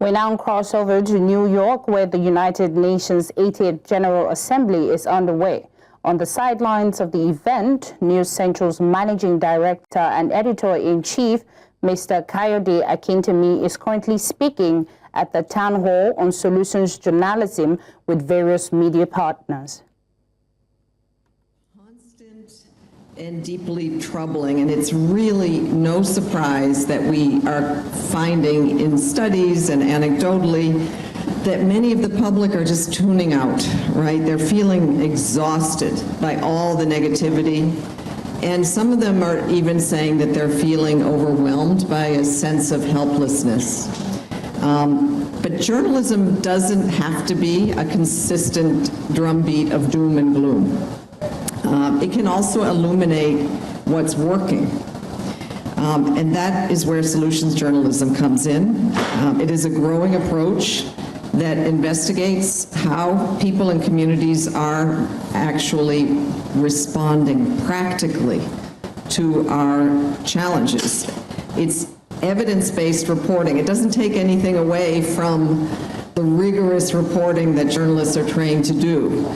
We now cross over to New York, where the United Nations 80th General Assembly is underway. On the sidelines of the event, News Central's Managing Director and Editor-in-Chief, Mr. Kayode Akintemi, is currently speaking at the Town Hall on Solutions Journalism with various media partners. And deeply troubling, and it's really no surprise that we are finding in studies and anecdotally that many of the public are just tuning out, right? They're feeling exhausted by all the negativity, and some of them are even saying that they're feeling overwhelmed by a sense of helplessness. But journalism doesn't have to be a consistent drumbeat of doom and gloom. It can also illuminate what's working. And that is where solutions journalism comes in. It is a growing approach that investigates how people and communities are actually responding practically to our challenges. It's evidence-based reporting. It doesn't take anything away from the rigorous reporting that journalists are trained to do.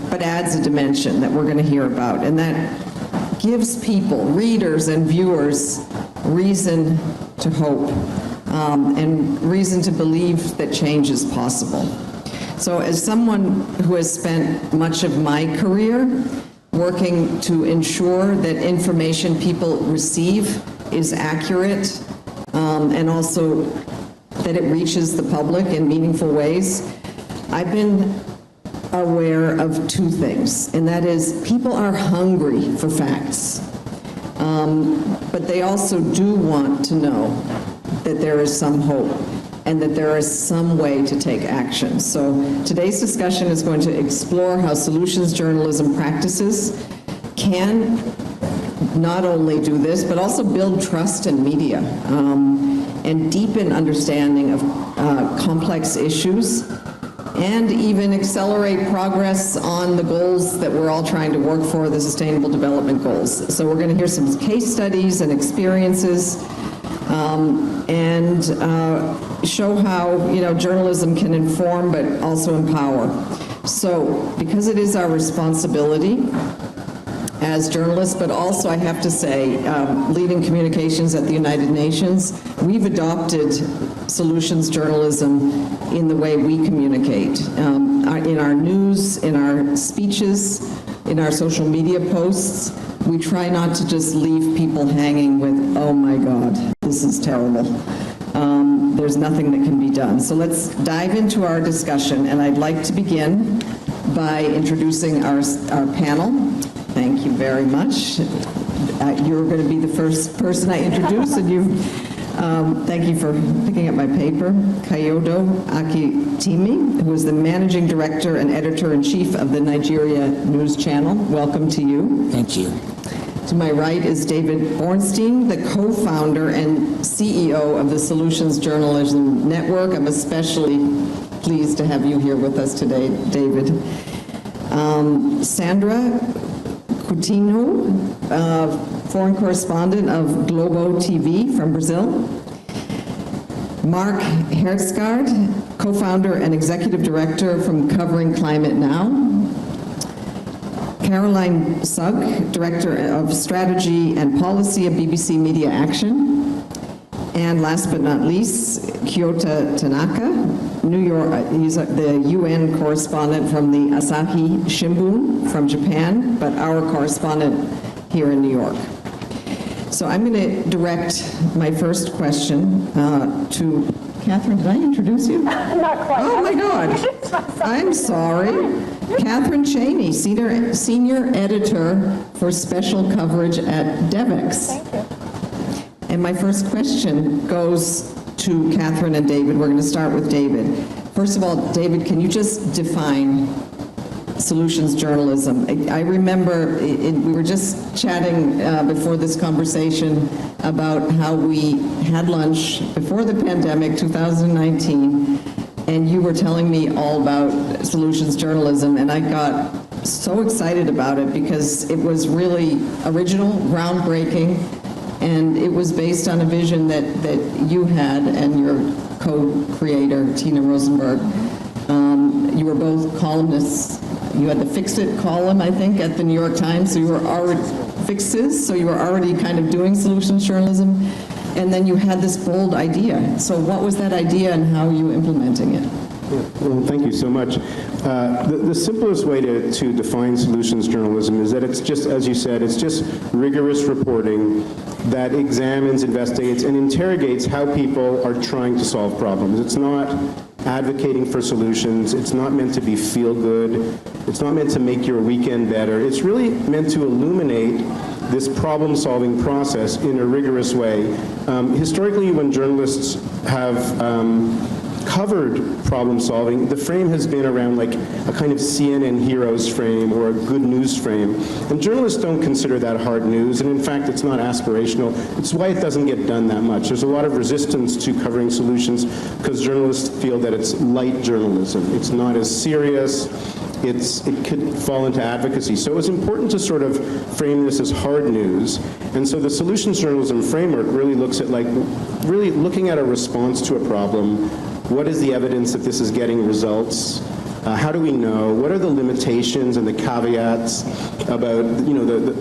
But adds a dimension that we're going to hear about, and that gives people, readers and viewers, reason to hope and reason to believe that change is possible. So as someone who has spent much of my career working to ensure that information people receive is accurate and also that it reaches the public in meaningful ways, I've been aware of two things, and that is people are hungry for facts, but they also do want to know that there is some hope and that there is some way to take action. So today's discussion is going to explore how solutions journalism practices can not only do this, but also build trust in media and deepen understanding of complex issues, and even accelerate progress on the goals that we're all trying to work for, the Sustainable Development Goals. So we're going to hear some case studies and experiences and show how journalism can inform but also empower. So because it is our responsibility as journalists, but also I have to say, leading communications at the United Nations, we've adopted solutions journalism in the way we communicate. In our news, in our speeches, in our social media posts, we try not to just leave people hanging with, oh my God, this is terrible. There's nothing that can be done. So let's dive into our discussion, and I'd like to begin by introducing our panel. Thank you very much. You're going to be the first person I introduce, and thank you for picking up my paper. Kayode Akintemi, who is the Managing Director and Editor-in-Chief of the Nigeria News Channel. Welcome to you. Thank you. To my right is David Bornstein, the co-founder and CEO of the Solutions Journalism Network. I'm especially pleased to have you here with us today, David. Sandra Coutinho, foreign correspondent of Globo TV from Brazil. Mark Hertzgaard, co-founder and executive director from Covering Climate Now. Caroline Sugg, director of strategy and policy of BBC Media Action. And last but not least, Kayode Tanaka, New York, he's the UN correspondent from the Asahi Shimbun from Japan, but our correspondent here in New York. So I'm going to direct my first question to Catherine. Did I introduce you? Not quite. Oh my God. I'm sorry. Catherine Cheney, senior editor for special coverage at Devex. Thank you. And my first question goes to Catherine and David. We're going to start with David. First of all, David, can you just define solutions journalism? I remember we were just chatting before this conversation about how we had lunch before the pandemic, 2019, and you were telling me all about solutions journalism, and I got so excited about it because it was really original, groundbreaking, And it was based on a vision that you had and your co-creator, Tina Rosenberg. You were both columnists. You had the Fix It column, I think, at the New York Times, so you were already fixes, so you were already kind of doing solutions journalism, and then you had this bold idea. So what was that idea and how are you implementing it? Well, thank you so much. The simplest way to define solutions journalism is that it's just, as you said, it's just rigorous reporting that examines, investigates, and interrogates how people are trying to solve problems. It's not advocating for solutions. It's not meant to be feel-good. It's not meant to make your weekend better. It's really meant to illuminate this problem-solving process in a rigorous way. Historically, when journalists have covered problem solving, the frame has been around like a kind of CNN heroes frame or a good news frame. And journalists don't consider that hard news, and in fact, it's not aspirational. It's why it doesn't get done that much. There's a lot of resistance to covering solutions because journalists feel that it's light journalism. It's not as serious. It could fall into advocacy. So it was important to sort of frame this as hard news. And so the solutions journalism framework really looks at really looking at a response to a problem. What is the evidence that this is getting results? How do we know? What are the limitations and the caveats about,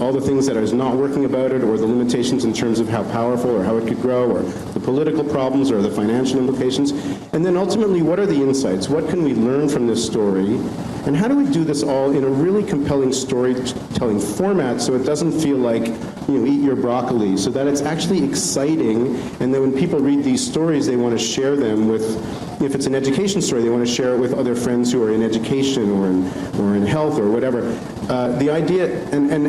all the things that is not working about it, or the limitations in terms of how powerful or how it could grow, or the political problems or the financial implications? And then ultimately, what are the insights? What can we learn from this story? And how do we do this all in a really compelling storytelling format so it doesn't feel like, eat your broccoli, so that it's actually exciting, and then when people read these stories, they want to share them with, if it's an education story, they want to share it with other friends who are in education or in health or whatever. The idea, and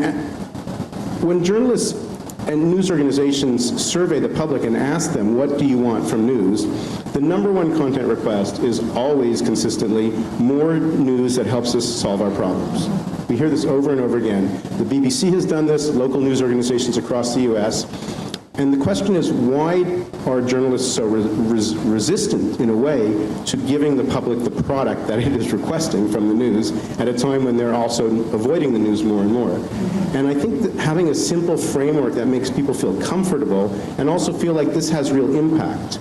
when journalists and news organizations survey the public and ask them, what do you want from news? The number one content request is always consistently more news that helps us solve our problems. We hear this over and over again. The BBC has done this, local news organizations across the US. And the question is, why are journalists so resistant, in a way, to giving the public the product that it is requesting from the news at a time when they're also avoiding the news more and more? And I think that having a simple framework that makes people feel comfortable and also feel like this has real impact.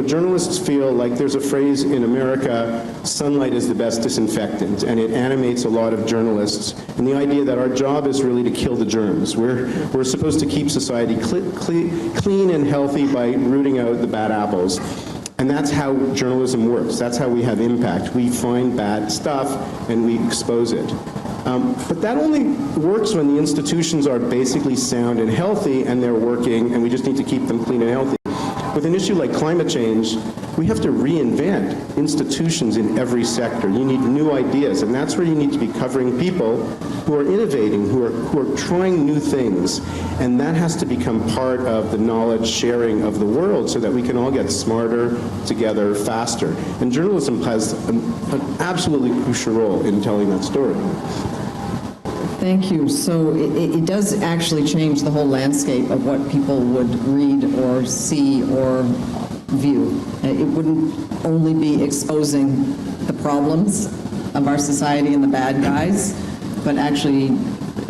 Journalists feel like there's a phrase in America, sunlight is the best disinfectant, and it animates a lot of journalists. And the idea that our job is really to kill the germs. We're supposed to keep society clean and healthy by rooting out the bad apples. And that's how journalism works. That's how we have impact. We find bad stuff and we expose it. But that only works when the institutions are basically sound and healthy and they're working, and we just need to keep them clean and healthy. With an issue like climate change, we have to reinvent institutions in every sector. You need new ideas, and that's where you need to be covering people who are innovating, who are trying new things. And that has to become part of the knowledge sharing of the world so that we can all get smarter together faster. And journalism has an absolutely crucial role in telling that story. Thank you. So it does actually change the whole landscape of what people would read or see or view. It wouldn't only be exposing the problems of our society and the bad guys, but actually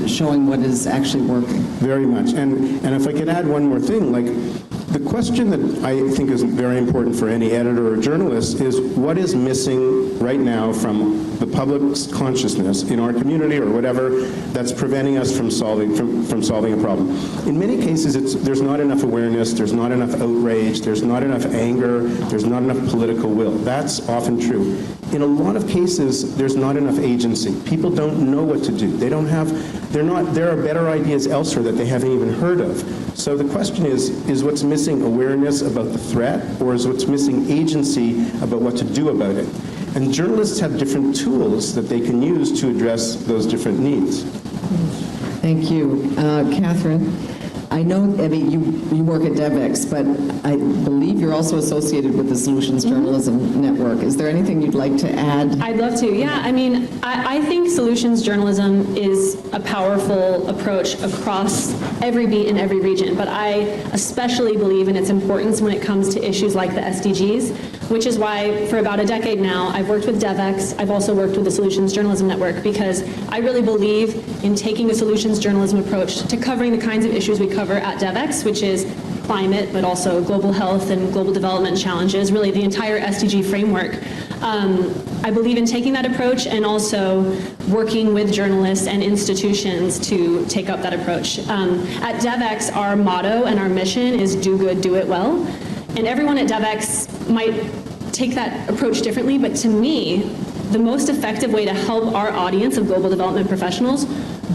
showing what is actually working. Very much. And if I could add one more thing, the question that I think is very important for any editor or journalist is what is missing right now from the public's consciousness in our community or whatever that's preventing us from solving a problem. In many cases, there's not enough awareness, there's not enough outrage, there's not enough anger, there's not enough political will. That's often true. In a lot of cases, there's not enough agency. People don't know what to do. There are better ideas elsewhere that they haven't even heard of. So the question is what's missing awareness about the threat, or is what's missing agency about what to do about it? And journalists have different tools that they can use to address those different needs. Thank you. Catherine, I know, you work at DevX, but I believe you're also associated with the Solutions Journalism Network. Is there anything you'd like to add? I'd love to, yeah. I think solutions journalism is a powerful approach across every beat in every region, but I especially believe in its importance when it comes to issues like the SDGs. which is why for about a decade now, I've worked with DevX. I've also worked with the Solutions Journalism Network because I really believe in taking a solutions journalism approach to covering the kinds of issues we cover at DevX, which is climate, but also global health and global development challenges, really the entire SDG framework. I believe in taking that approach and also working with journalists and institutions to take up that approach. At DevX, our motto and our mission is do good, do it well. And everyone at DevX might take that approach differently, but to me, the most effective way to help our audience of global development professionals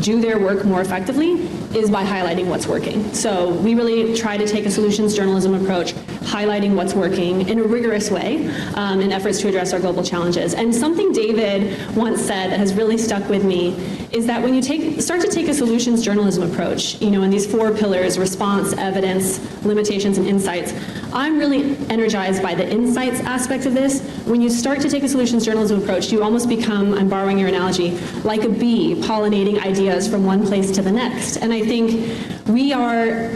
do their work more effectively is by highlighting what's working. So we really try to take a solutions journalism approach, highlighting what's working in a rigorous way in efforts to address our global challenges. And something David once said that has really stuck with me is that when you start to take a solutions journalism approach, in these 4 pillars, response, evidence, limitations, and insights, I'm really energized by the insights aspect of this. When you start to take a solutions journalism approach, you almost become, I'm borrowing your analogy, like a bee pollinating ideas from one place to the next. And I think we are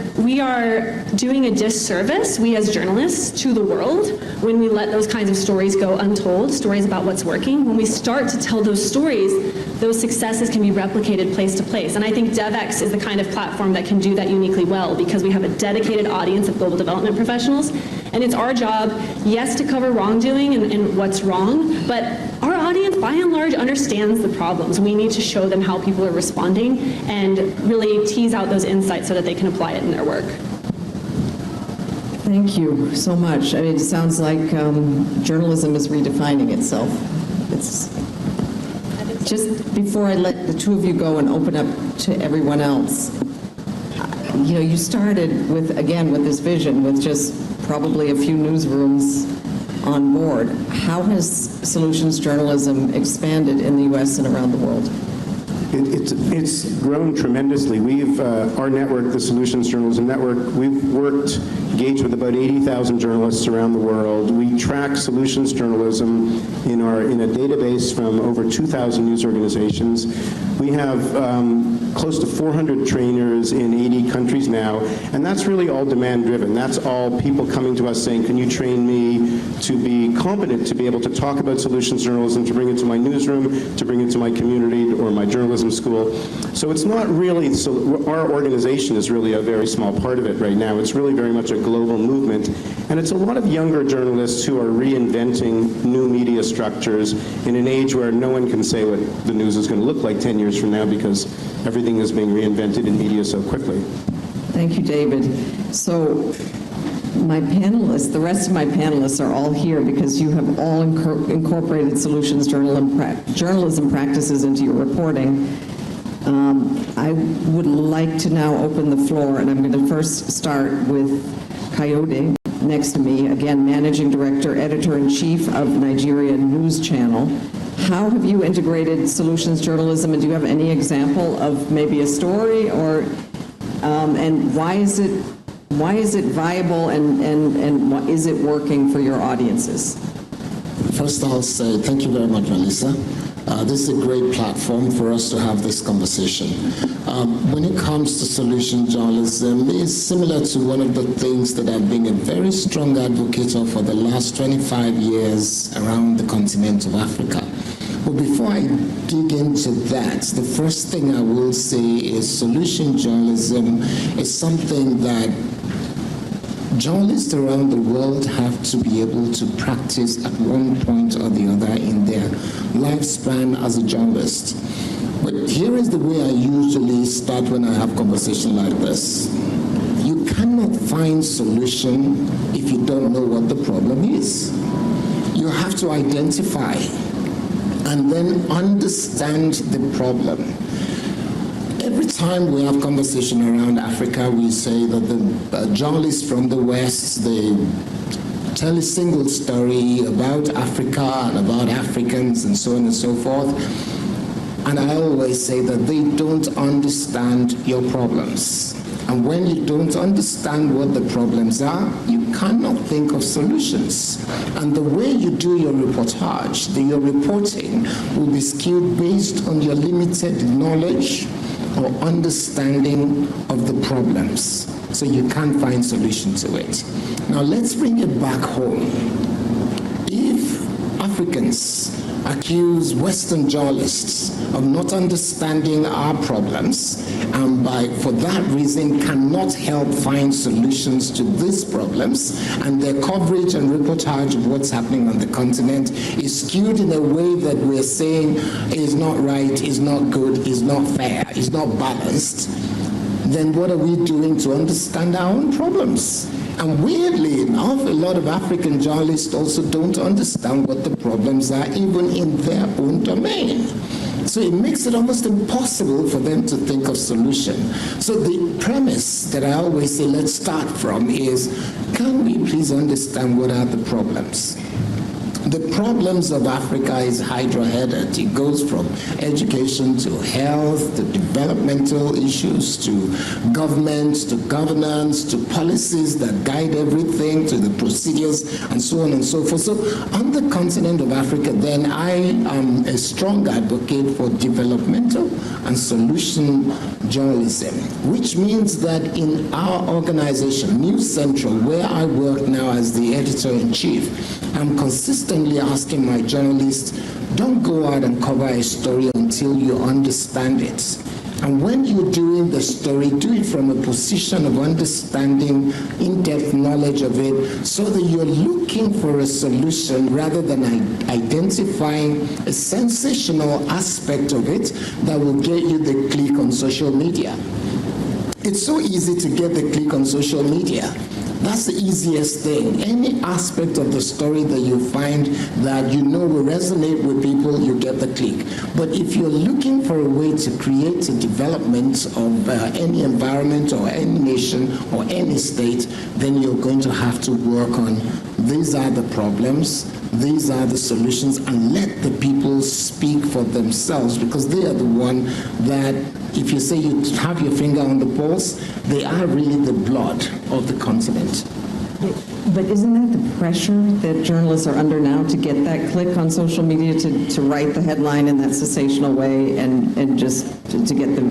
doing a disservice, we as journalists, to the world when we let those kinds of stories go untold, stories about what's working. When we start to tell those stories, those successes can be replicated place to place. And I think DevX is the kind of platform that can do that uniquely well because we have a dedicated audience of global development professionals. And it's our job, yes, to cover wrongdoing and what's wrong, but our audience, by and large, understands the problems. We need to show them how people are responding and really tease out those insights so that they can apply it in their work. Thank you so much. I mean, it sounds like journalism is redefining itself. Just before I let the two of you go and open up to everyone else, you started with this vision, with just probably a few newsrooms on board. How has solutions journalism expanded in the U.S. and around the world? It's grown tremendously. Our network, the Solutions Journalism Network, we've engaged with about 80,000 journalists around the world. We track solutions journalism in a database from over 2,000 news organizations. We have close to 400 trainers in 80 countries now, and that's really all demand-driven. That's all people coming to us saying, can you train me to be competent to be able to talk about solutions journalism, to bring it to my newsroom, to bring it to my community or my journalism school. So it's not really, our organization is really a very small part of it right now. It's really very much a global movement, and it's a lot of younger journalists who are reinventing new media structures in an age where no one can say what the news is going to look like 10 years from now because everything is being reinvented in media so quickly. Thank you, David. So the rest of my panelists are all here because you have all incorporated solutions journalism practices into your reporting. I would like to now open the floor, and I'm going to first start with Kayode, next to me, again, Managing Director, Editor-in-Chief of Nigeria News Channel. How have you integrated solutions journalism, and do you have any example of maybe a story, or and why is it viable, and is it working for your audiences? First, I'll say thank you very much, Melissa. This is a great platform for us to have this conversation. When it comes to solution journalism, it's similar to one of the things that I've been a very strong advocate of for the last 25 years around the continent of Africa. But before I dig into that, the first thing I will say is solution journalism is something that journalists around the world have to be able to practice at one point or the other in their lifespan as a journalist. But here is the way I usually start when I have conversation like this. You cannot find solution if you don't know what the problem is. You have to identify and then understand the problem. Every time we have conversation around Africa, we say that the journalists from the West, they tell a single story about Africa and about Africans and so on and so forth. And I always say that they don't understand your problems. And when you don't understand what the problems are, you cannot think of solutions. And the way you do your reportage, your reporting, will be skewed based on your limited knowledge or understanding of the problems. So you can't find solution to it. Now let's bring it back home. hence accuse Western journalists of not understanding our problems, and for that reason cannot help find solutions to these problems, and their coverage and reportage of what's happening on the continent is skewed in a way that we're saying is not right, is not good, is not fair, is not balanced. Then what are we doing to understand our own problems? And weirdly enough, a lot of African journalists also don't understand what the problems are, even in their own domain. So it makes it almost impossible for them to think of solution. So the premise that I always say, let's start from is, can we please understand what are the problems? The problems of Africa is hydra-headed. It goes from education to health, to developmental issues, to government, to governance, to policies that guide everything, to the procedures, and so on and so forth. So on the continent of Africa, then, I am a strong advocate for developmental and solution journalism, which means that in our organization, News Central, where I work now as the editor-in-chief, I'm consistently asking my journalists, don't go out and cover a story until you understand it. And when you're doing the story, do it from a position of understanding, in-depth knowledge of it, so that you're looking for a solution rather than identifying a sensational aspect of it that will get you the click on social media. It's so easy to get the click on social media. That's the easiest thing. Any aspect of the story that you find that you know will resonate with people, you get the click. But if you're looking for a way to create a development of any environment or any nation or any state, then you're going to have to work on these are the problems, these are the solutions, and let the people speak for themselves, because they are the one that, if you say you have your finger on the pulse, they are really the blood of the continent. But isn't that the pressure that journalists are under now, to get that click on social media, to write the headline in that sensational way, and just to get the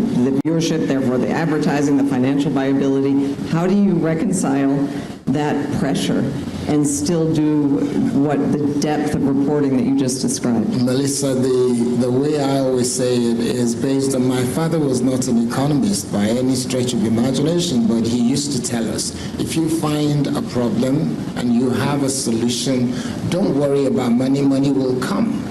viewership, therefore the advertising, the financial viability? How do you reconcile that pressure and still do what the depth of reporting that you just described? Melissa, the way I always say it is based on, my father was not an economist by any stretch of imagination, but he used to tell us, if you find a problem and you have a solution, don't worry about money, money will come.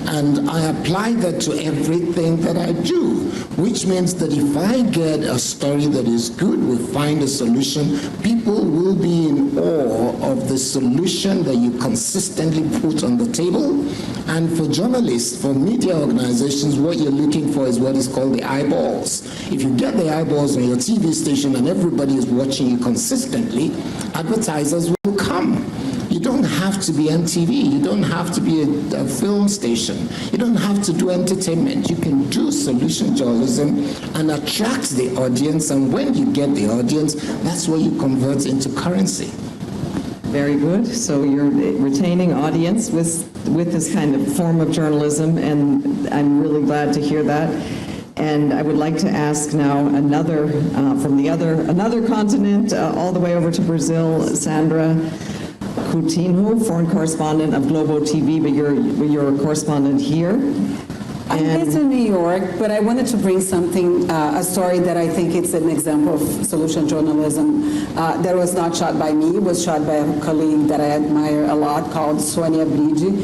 And I apply that to everything that I do, which means that if I get a story that is good, we find a solution, people will be in awe of the solution that you consistently put on the table. And for journalists, for media organizations, what you're looking for is what is called the eyeballs. If you get the eyeballs on your TV station and everybody is watching you consistently, advertisers will come. You don't have to be MTV. You don't have to be a film station. You don't have to do entertainment. You can do solution journalism and attract the audience. And when you get the audience, that's what you convert into currency. Very good. So you're retaining audience with this kind of form of journalism, and I'm really glad to hear that. And I would like to ask now another from another continent, all the way over to Brazil, Sandra Coutinho, foreign correspondent of Globo TV, but you're a correspondent here. I'm based in New York, but I wanted to bring something, a story that I think it's an example of solution journalism that was not shot by me. It was shot by a colleague that I admire a lot called Sônia Bride,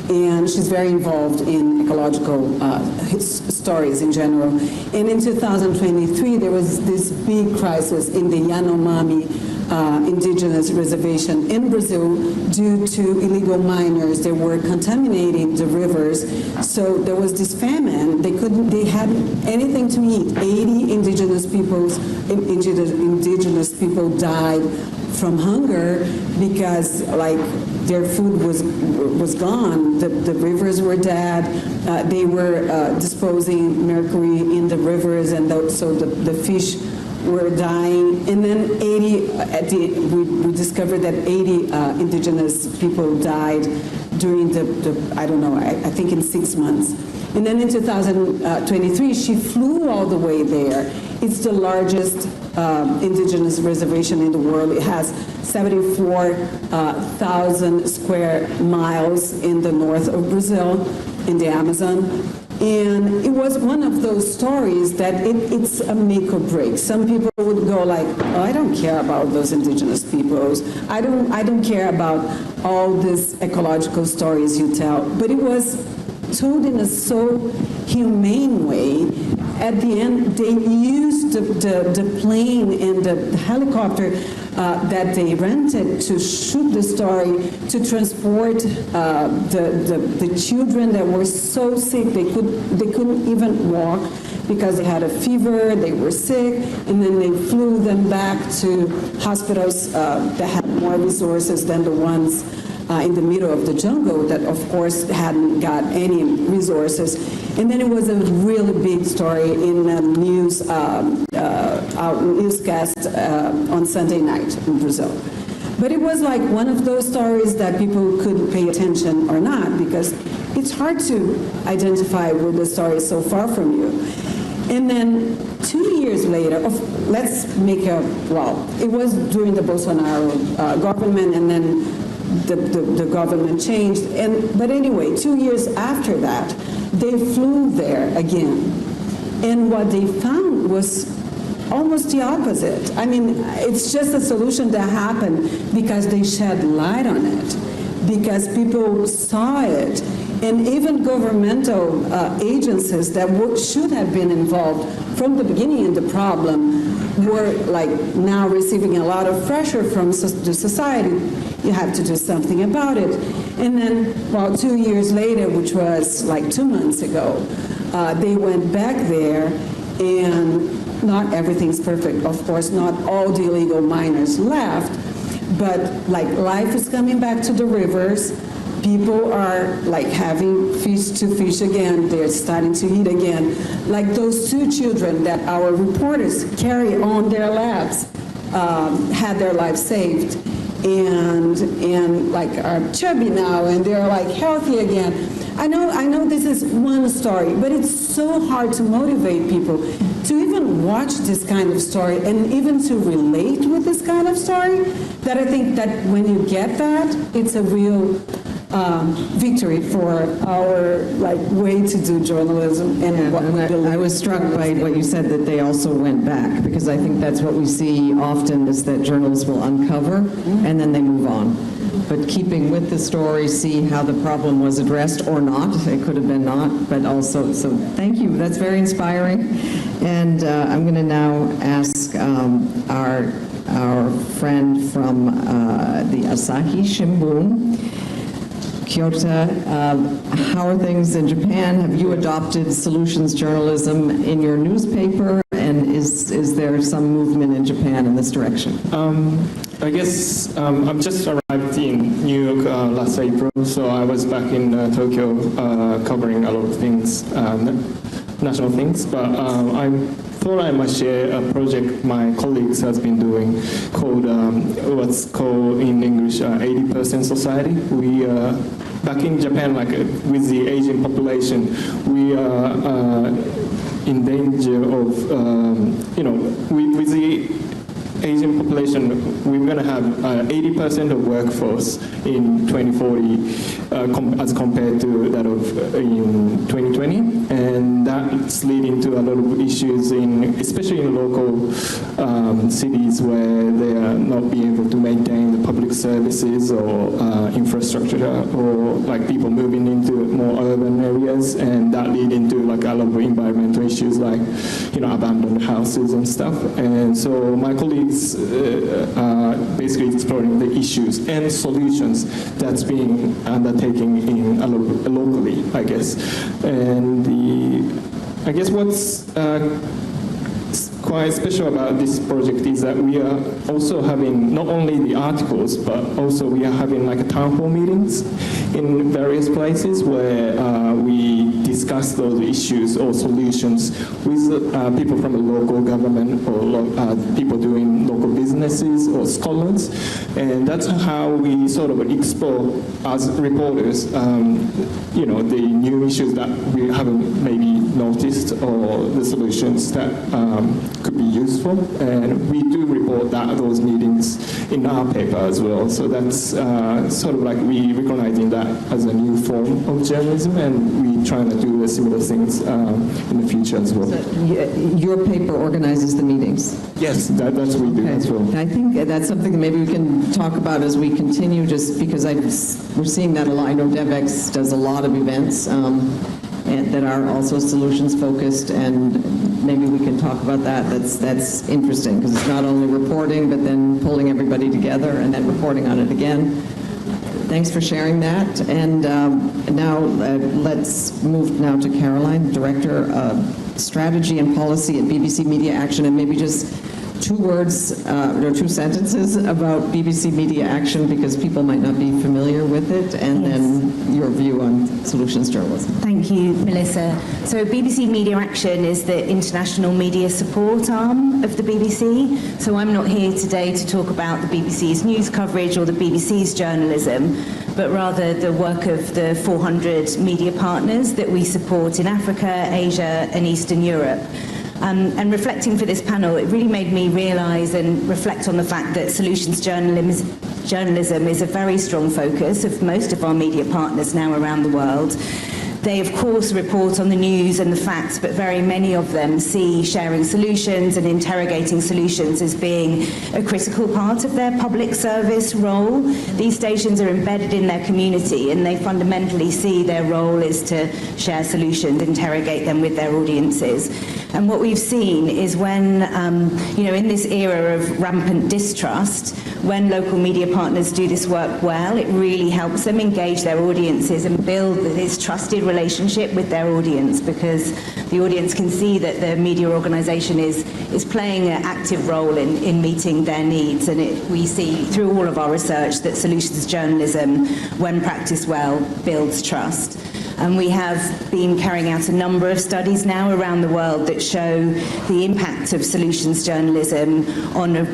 and she's very involved in ecological stories in general. And in 2023, there was this big crisis in the Yanomami indigenous reservation in Brazil due to illegal miners. They were contaminating the rivers. So there was this famine. They hadn't anything to eat. 80 indigenous people died from hunger because their food was gone. The rivers were dead. They were disposing mercury in the rivers, and so the fish were dying. And then we discovered that 80 indigenous people died during I think in 6 months. And then in 2023, she flew all the way there. It's the largest indigenous reservation in the world. It has 74,000 square miles in the north of Brazil, in the Amazon. And it was one of those stories that it's a make or break. Some people would go like, oh, I don't care about those indigenous peoples. I don't care about all these ecological stories you tell. But it was told in a so humane way. At the end, they used the plane and the helicopter that they rented to shoot the story, to transport the children that were so sick they couldn't even walk because they had a fever, they were sick, and then they flew them back to hospitals that had more resources than the ones in the middle of the jungle that, of course, hadn't got any resources. And then it was a really big story in a newscast on Sunday night in Brazil. But it was like one of those stories that people could pay attention or not, because it's hard to identify with the story so far from you. And then 2 years later, it was during the Bolsonaro government, and then the government changed. But anyway, 2 years after that, they flew there again. And what they found was almost the opposite. I mean, it's just a solution that happened because they shed light on it, because people saw it. And even governmental agencies that should have been involved from the beginning in the problem were like now receiving a lot of pressure from the society. You have to do something about it. And then, 2 years later, which was like 2 months ago, they went back there, and not everything's perfect. Of course, not all the illegal miners left, but like life is coming back to the rivers. People are like having fish to fish again. They're starting to eat again. Like those 2 children that our reporters carry on their laps had their lives saved, and like are chubby now, and they're like healthy again. I know this is one story, but it's so hard to motivate people to even watch this kind of story and even to relate with this kind of story, that I think that when you get that, it's a real victory for our way to do journalism and what we believe. I was struck by what you said, that they also went back, because I think that's what we see often, is that journalists will uncover and then they move on. But keeping with the story, see how the problem was addressed or not. It could have been not, but also, so thank you. That's very inspiring. And I'm going to now ask our friend from the Asahi Shimbun, Kayode, how are things in Japan? Have you adopted solutions journalism in your newspaper? And is there some movement in Japan in this direction? I guess I've just arrived in New York last April, so I was back in Tokyo covering a lot of things, national things, but I thought I might share a project my colleagues has been doing called what's called in English 80% Society. We back in Japan, like with the aging population, we are in danger of with the Asian population, we're going to have 80% of workforce in 2040 as compared to that of in 2020, and that's leading to a lot of issues especially in local cities where they are not being able to maintain the public services or infrastructure, or like people moving into more urban areas, and that leading to like a lot of environmental issues like abandoned houses and stuff. And so my colleagues are basically exploring the issues and solutions that's being undertaken in locally, I guess. And I guess what's quite special about this project is that we are also having not only the articles, but also we are having like town hall meetings in various places where we discuss those issues or solutions with people from the local government or people doing local businesses or scholars. And that's how we sort of explore as reporters, the new issues that we haven't maybe noticed or the solutions that could be useful. And we do report those meetings in our paper as well. So that's sort of like we recognizing that as a new form of journalism, and we trying to do the similar things in the future as well. Your paper organizes the meetings? Yes, that's what we do as well. I think that's something that maybe we can talk about as we continue, just because we're seeing that a lot. I know DevEx does a lot of events and that are also solutions focused, and maybe we can talk about that. That's interesting, because it's not only reporting, but then pulling everybody together and then reporting on it again. Thanks for sharing that. And now let's move now to Caroline, Director of Strategy and Policy at BBC Media Action, and maybe just 2 words or 2 sentences about BBC Media Action, because people might not be familiar with it, and then your view on solutions journalism. Thank you, Melissa. So BBC Media Action is the international media support arm of the BBC. So I'm not here today to talk about the BBC's news coverage or the BBC's journalism, but rather the work of the 400 media partners that we support in Africa, Asia, and Eastern Europe. And reflecting for this panel, it really made me realise and reflect on the fact that solutions journalism is a very strong focus of most of our media partners now around the world. They, of course, report on the news and the facts, but very many of them see sharing solutions and interrogating solutions as being a critical part of their public service role. These stations are embedded in their community, and they fundamentally see their role is to share solutions, interrogate them with their audiences. And what we've seen is when, in this era of rampant distrust, when local media partners do this work well, it really helps them engage their audiences and build this trusted relationship with their audience, because the audience can see that the media organisation is playing an active role in meeting their needs. And we see through all of our research that solutions journalism, when practiced well, builds trust. And we have been carrying out a number of studies now around the world that show the impact of solutions journalism on a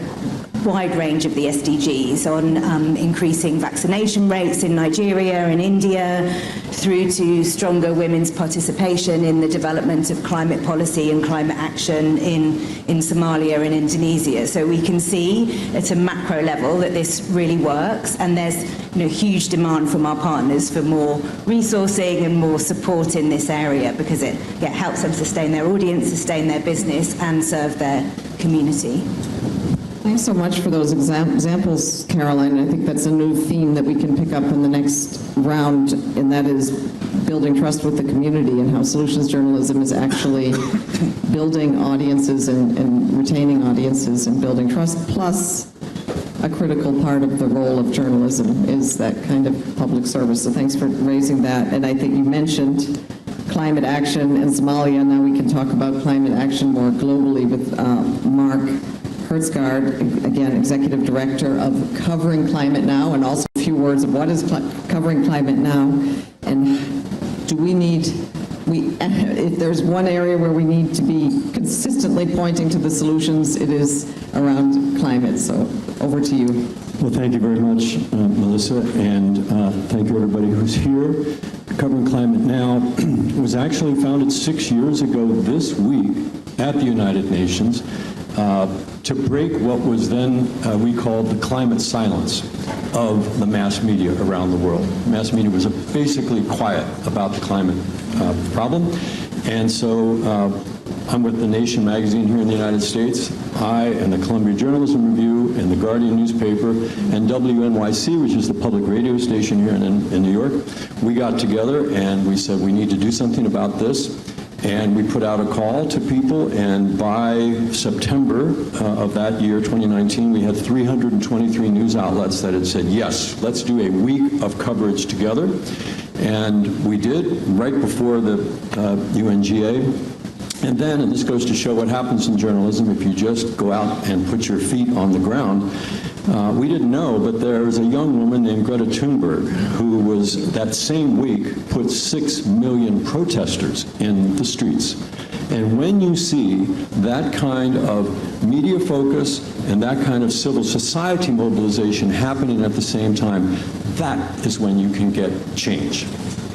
wide range of the SDGs, on increasing vaccination rates in Nigeria and India, through to stronger women's participation in the development of climate policy and climate action in Somalia and Indonesia. So we can see at a macro level that this really works, and there's huge demand from our partners for more resourcing and more support in this area, because it helps them sustain their audience, sustain their business, and serve their community. Thanks so much for those examples, Caroline. I think that's a new theme that we can pick up in the next round, and that is building trust with the community, and how solutions journalism is actually building audiences and retaining audiences and building trust. Plus, a critical part of the role of journalism is that kind of public service. So thanks for raising that. And I think you mentioned climate action in Somalia. Now we can talk about climate action more globally with Mark Hertzgaard, again, Executive Director of Covering Climate Now, and also a few words of what is Covering Climate Now, and do we need, if there's one area where we need to be consistently pointing to the solutions, it is around climate. So over to you. Well, thank you very much, Melissa, and thank you everybody who's here. Covering Climate Now was actually founded 6 years ago this week at the United Nations to break what was then we called the climate silence of the mass media around the world. Mass media was basically quiet about the climate problem, and so I'm with The Nation magazine here in the United States. I and the Columbia Journalism Review and the Guardian newspaper and WNYC, which is the public radio station here in New York, we got together and we said we need to do something about this. And we put out a call to people, and by September of that year, 2019, we had 323 news outlets that had said, yes, let's do a week of coverage together. And we did, right before the UNGA. And then, and this goes to show what happens in journalism if you just go out and put your feet on the ground, We didn't know, but there was a young woman named Greta Thunberg who was, that same week, put 6 million protesters in the streets. And when you see that kind of media focus and that kind of civil society mobilization happening at the same time, that is when you can get change.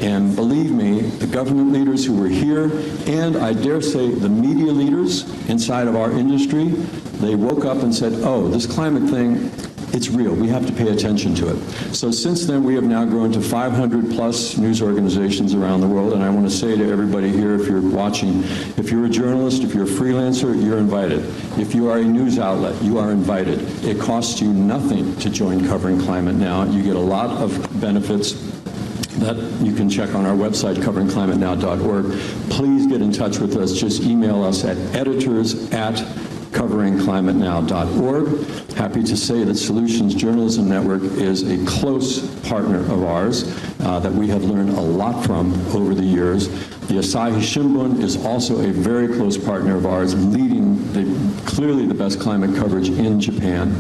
And believe me, the government leaders who were here, and I dare say the media leaders inside of our industry, they woke up and said, oh, this climate thing, it's real. We have to pay attention to it. So since then, we have now grown to 500 plus news organizations around the world. And I want to say to everybody here, if you're watching, if you're a journalist, if you're a freelancer, you're invited. If you are a news outlet, you are invited. It costs you nothing to join Covering Climate Now. You get a lot of benefits that you can check on our website, coveringclimatenow.org. Please get in touch with us. Just email us at editors@coveringclimatenow.org. Happy to say that Solutions Journalism Network is a close partner of ours that we have learned a lot from over the years. The Asahi Shimbun is also a very close partner of ours, leading clearly the best climate coverage in Japan.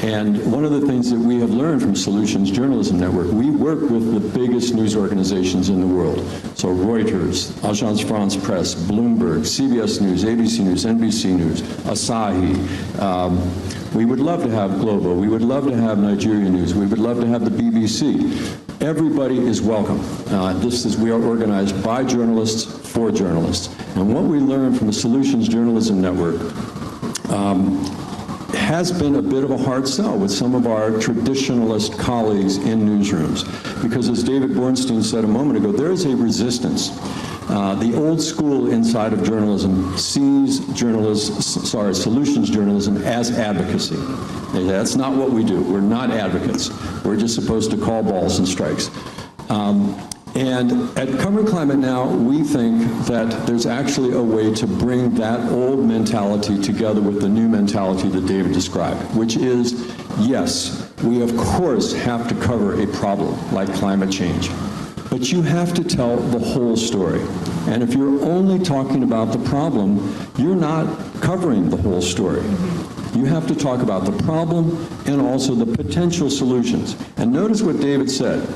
And one of the things that we have learned from Solutions Journalism Network, we work with the biggest news organizations in the world. So Reuters, Agence France Presse, Bloomberg, CBS News, ABC News, NBC News, Asahi. We would love to have Global. We would love to have Nigeria News. We would love to have the BBC. Everybody is welcome. We are organized by journalists for journalists. And what we learned from the Solutions Journalism Network has been a bit of a hard sell with some of our traditionalist colleagues in newsrooms. Because as David Bornstein said a moment ago, there is a resistance. The old school inside of journalism sees solutions journalism as advocacy. That's not what we do. We're not advocates. We're just supposed to call balls and strikes. And at Covering Climate Now, we think that there's actually a way to bring that old mentality together with the new mentality that David described, which is, yes, we of course have to cover a problem like climate change, but you have to tell the whole story. And if you're only talking about the problem, you're not covering the whole story. You have to talk about the problem and also the potential solutions. And notice what David said.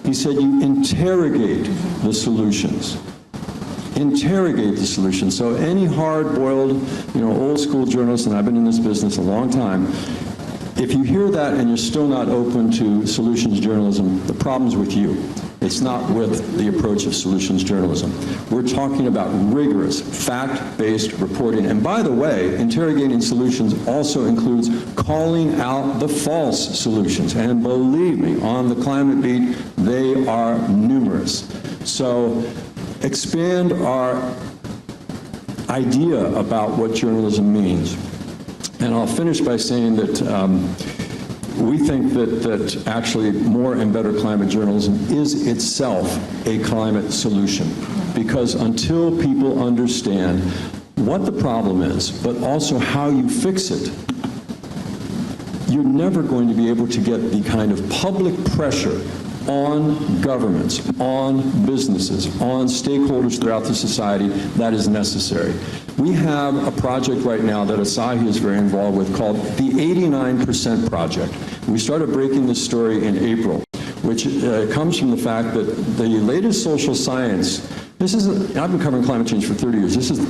He said you interrogate the solutions. Interrogate the solutions. So any hard-boiled, old school journalist, and I've been in this business a long time, if you hear that and you're still not open to solutions journalism, the problem's with you. It's not with the approach of solutions journalism. We're talking about rigorous, fact-based reporting. And by the way, interrogating solutions also includes calling out the false solutions. And believe me, on the climate beat, they are numerous. So expand our idea about what journalism means. And I'll finish by saying that we think that actually more and better climate journalism is itself a climate solution, because until people understand what the problem is, but also how you fix it, you're never going to be able to get the kind of public pressure on governments, on businesses, on stakeholders throughout the society that is necessary. We have a project right now that Asahi is very involved with called the 89% Project. We started breaking this story in April, which comes from the fact that the latest social science, I've been covering climate change for 30 years, this is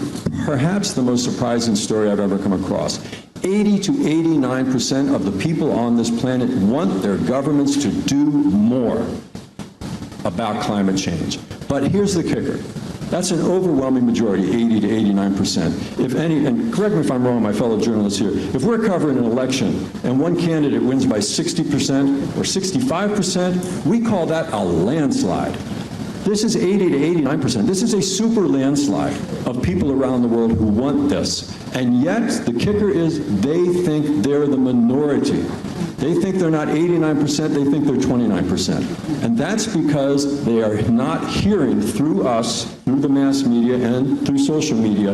perhaps the most surprising story I've ever come across. 80 to 89% of the people on this planet want their governments to do more about climate change. But here's the kicker. That's an overwhelming majority, 80 to 89%. If any, and correct me if I'm wrong, my fellow journalists here, if we're covering an election and one candidate wins by 60% or 65%, we call that a landslide. This is 80 to 89%. This is a super landslide of people around the world who want this. And yet, the kicker is they think they're the minority. They think they're not 89%, they think they're 29%. And that's because they are not hearing through us, through the mass media and through social media,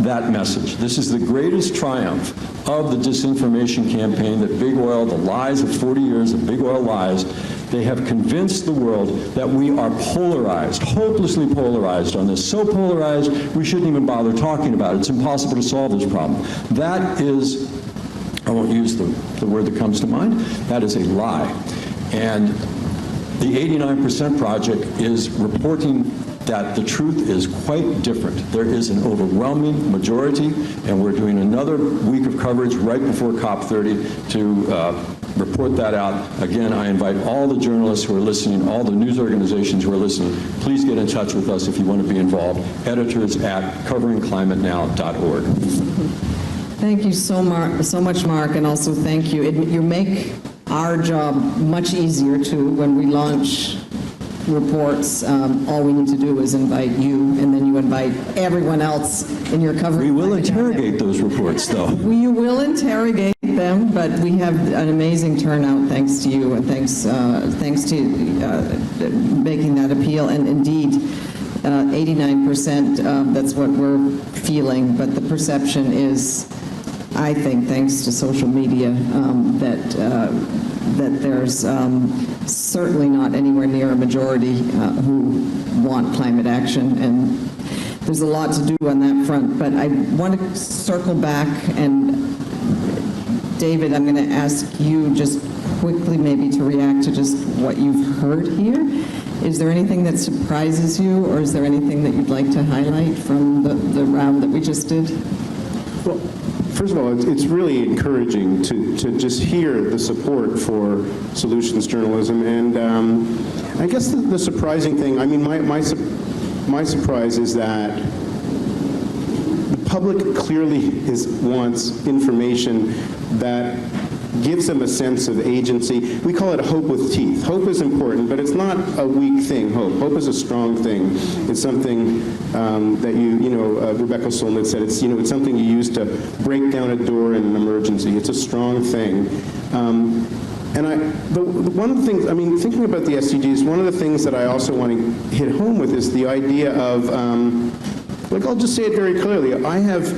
that message. This is the greatest triumph of the disinformation campaign that Big Oil, the lies of 40 years of Big Oil lies, they have convinced the world that we are polarized, hopelessly polarized on this. So polarized, we shouldn't even bother talking about it. It's impossible to solve this problem. That is a won't use the word that comes to mind. That is a lie. And the 89% Project is reporting that the truth is quite different. There is an overwhelming majority, and we're doing another week of coverage right before COP30 to report that out. Again, I invite all the journalists who are listening, all the news organizations who are listening, please get in touch with us if you want to be involved. editors@coveringclimatenow.org. Thank you so much, Mark, and also thank you. You make our job much easier, too, when we launch reports. All we need to do is invite you, and then you invite everyone else in your coverage. We will interrogate those reports, though. You will interrogate them, but we have an amazing turnout thanks to you, and thanks to making that appeal. And indeed, 89%, that's what we're feeling, but the perception is, I think, thanks to social media, that there's certainly not anywhere near a majority who want climate action, and there's a lot to do on that front. But I want to circle back, and David, I'm going to ask you just quickly maybe to react to just what you've heard here. Is there anything that surprises you, or is there anything that you'd like to highlight from the round that we just did? Well, first of all, it's really encouraging to just hear the support for solutions journalism. And I guess the surprising thing, I mean, my surprise is that the public clearly wants information that gives them a sense of agency. We call it hope with teeth. Hope is important, but it's not a weak thing, hope. Hope is a strong thing. It's something that Rebecca Solnit said, it's something you use to break down a door in an emergency. It's a strong thing. And one of the things, I mean, thinking about the SDGs, one of the things that I also want to hit home with is the idea of, I'll just say it very clearly. I have,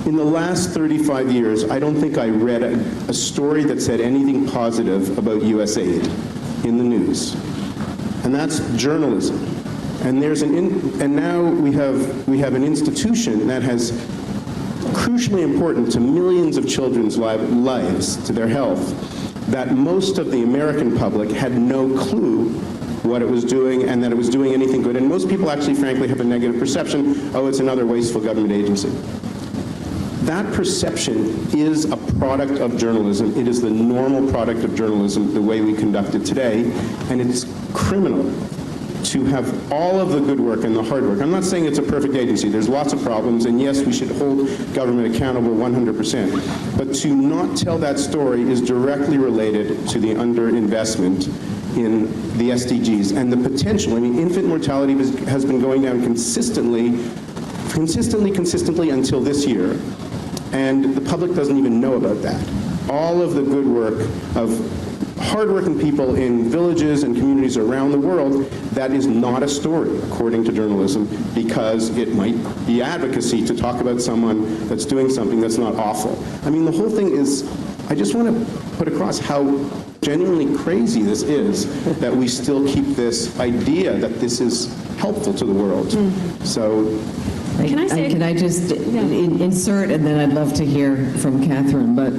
in the last 35 years, I don't think I read a story that said anything positive about USAID in the news. And that's journalism. And now we have an institution that has crucially important to millions of children's lives, to their health, that most of the American public had no clue what it was doing and that it was doing anything good. And most people actually, frankly, have a negative perception. Oh, it's another wasteful government agency. That perception is a product of journalism. It is the normal product of journalism, the way we conduct it today, and it's criminal to have all of the good work and the hard work. I'm not saying it's a perfect agency. There's lots of problems, and yes, we should hold government accountable 100%. But to not tell that story is directly related to the underinvestment in the SDGs and the potential. I mean, infant mortality has been going down consistently until this year. And the public doesn't even know about that. All of the good work of hardworking people in villages and communities around the world, that is not a story, according to journalism, because it might be advocacy to talk about someone that's doing something that's not awful. I mean, the whole thing is, I just want to put across how genuinely crazy this is, that we still keep this idea that this is helpful to the world. So. Can I just insert, and then I'd love to hear from Catherine, but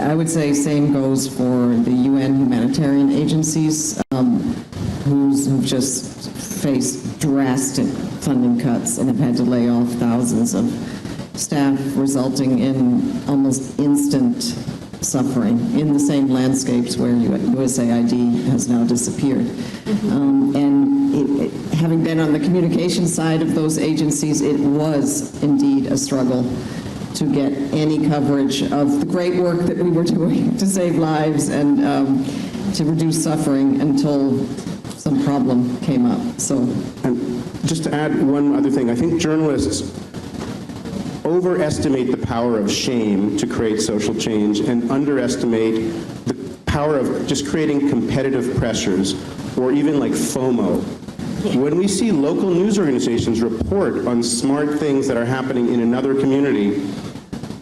I would say same goes for the UN humanitarian agencies who've just faced drastic funding cuts and have had to lay off thousands of staff, resulting in almost instant suffering in the same landscapes where USAID has now disappeared. Having been on the communication side of those agencies, it was indeed a struggle to get any coverage of the great work that we were doing to save lives and to reduce suffering until some problem came up. So, and just to add one other thing, I think journalists overestimate the power of shame to create social change and underestimate the power of just creating competitive pressures or even like FOMO. When we see local news organizations report on smart things that are happening in another community,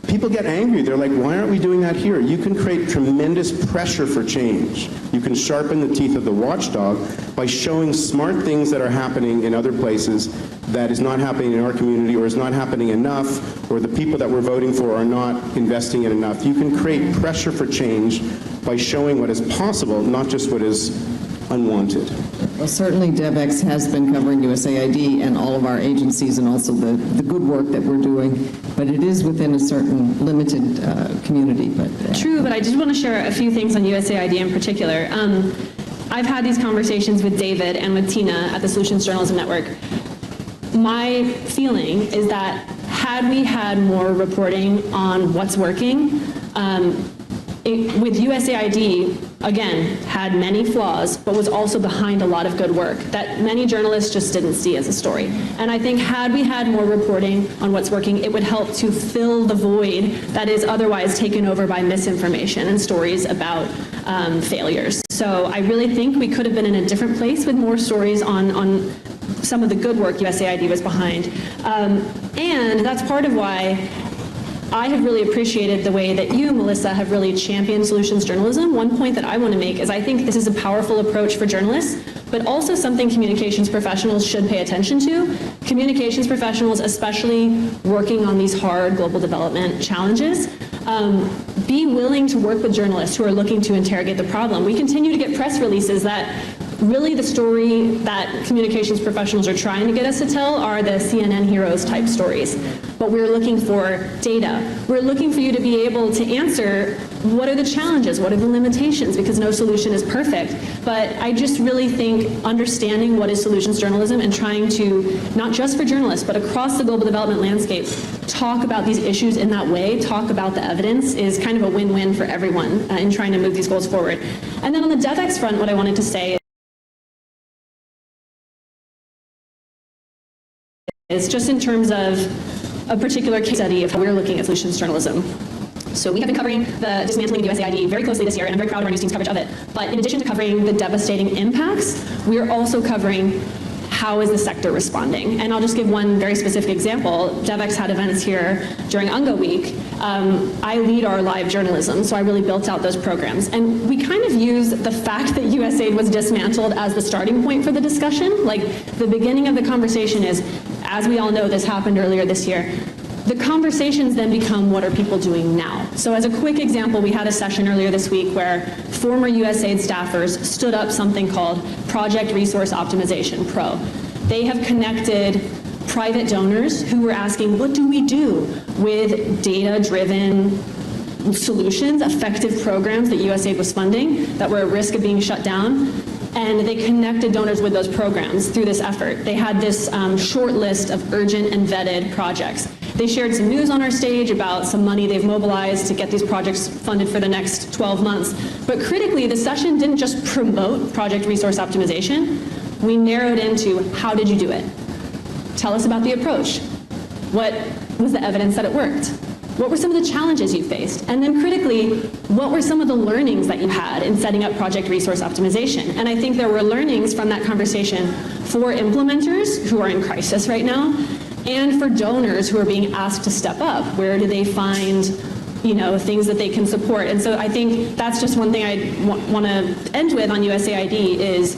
people get angry. They're like, why aren't we doing that here? You can create tremendous pressure for change. You can sharpen the teeth of the watchdog by showing smart things that are happening in other places that is not happening in our community, or is not happening enough, or the people that we're voting for are not investing in enough. You can create pressure for change by showing what is possible, not just what is unwanted. Well, certainly DevEx has been covering USAID and all of our agencies, and also the good work that we're doing, but it is within a certain limited community. True, but I just want to share a few things on USAID in particular. I've had these conversations with David and with Tina at the Solutions Journalism Network. My feeling is that had we had more reporting on what's working, with USAID, again, had many flaws, but was also behind a lot of good work that many journalists just didn't see as a story. And I think had we had more reporting on what's working, it would help to fill the void that is otherwise taken over by misinformation and stories about failures. So I really think we could have been in a different place with more stories on some of the good work USAID was behind. And that's part of why I have really appreciated the way that you, Melissa, have really championed solutions journalism. One point that I want to make is I think this is a powerful approach for journalists, but also something communications professionals should pay attention to. Communications professionals, especially working on these hard global development challenges, be willing to work with journalists who are looking to interrogate the problem. We continue to get press releases that really the story that communications professionals are trying to get us to tell are the CNN heroes type stories. But we're looking for data. We're looking for you to be able to answer what are the challenges, what are the limitations, because no solution is perfect. But I just really think understanding what is solutions journalism and trying to, not just for journalists, but across the global development landscape, talk about these issues in that way, talk about the evidence, is kind of a win-win for everyone in trying to move these goals forward. And then on the DevEx front, what I wanted to say is just in terms of a particular case study of how we're looking at solutions journalism. So we have been covering the dismantling of USAID very closely this year, and I'm very proud of our news team's coverage of it. But in addition to covering the devastating impacts, we're also covering how is the sector responding. And I'll just give one very specific example. DevEx had events here during UNGA Week. I lead our live journalism, so I really built out those programs. And we kind of use the fact that USAID was dismantled as the starting point for the discussion. Like, the beginning of the conversation is, as we all know, this happened earlier this year. The conversations then become, what are people doing now? So as a quick example, we had a session earlier this week where former USAID staffers stood up something called Project Resource Optimization, PRO. They have connected private donors who were asking, what do we do with data-driven solutions, effective programs that USAID was funding that were at risk of being shut down? And they connected donors with those programs through this effort. They had this short list of urgent and vetted projects. They shared some news on our stage about some money they've mobilized to get these projects funded for the next 12 months. But critically, the session didn't just promote Project Resource Optimization. We narrowed into, how did you do it? Tell us about the approach. What was the evidence that it worked? What were some of the challenges you faced? And then critically, what were some of the learnings that you had in setting up Project Resource Optimization? And I think there were learnings from that conversation for implementers who are in crisis right now, and for donors who are being asked to step up. Where do they find, things that they can support? And so I think that's just one thing I want to end with on USAID is,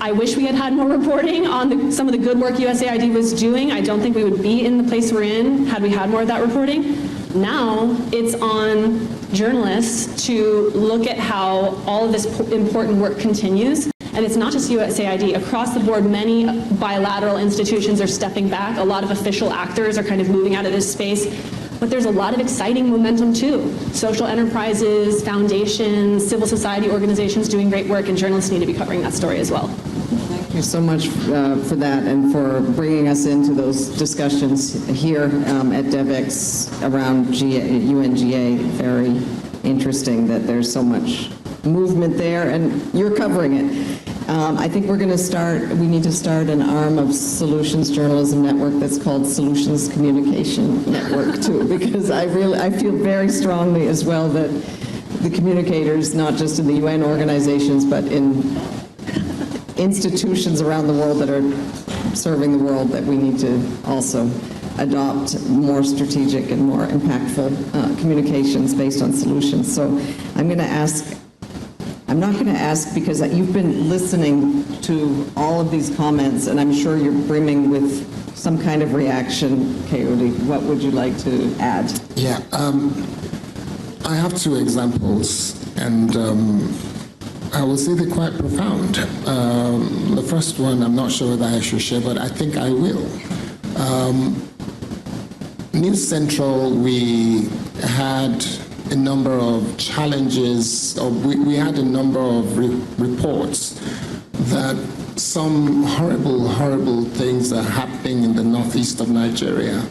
I wish we had had more reporting on some of the good work USAID was doing. I don't think we would be in the place we're in had we had more of that reporting. Now it's on journalists to look at how all of this important work continues. And it's not just USAID. Across the board, many bilateral institutions are stepping back. A lot of official actors are kind of moving out of this space. But there's a lot of exciting momentum too. Social enterprises, foundations, civil society organizations doing great work, and journalists need to be covering that story as well. Thank you so much for that and for bringing us into those discussions here at DevEx around UNGA. Very interesting that there's so much movement there, and you're covering it. I think we need to start an arm of Solutions Journalism Network that's called Solutions Communication Network too, because I feel very strongly as well that the communicators, not just in the UN organizations, but in institutions around the world that are serving the world, that we need to also adopt more strategic and more impactful communications based on solutions. So I'm not going to ask because you've been listening to all of these comments, and I'm sure you're brimming with some kind of reaction. Kayode, what would you like to add? Yeah, I have two examples, and I will say they're quite profound. The first one, I'm not sure whether I should share, but I think I will. News Central, we had a number of challenges, or we had a number of reports that some horrible, horrible things are happening in the northeast of Nigeria.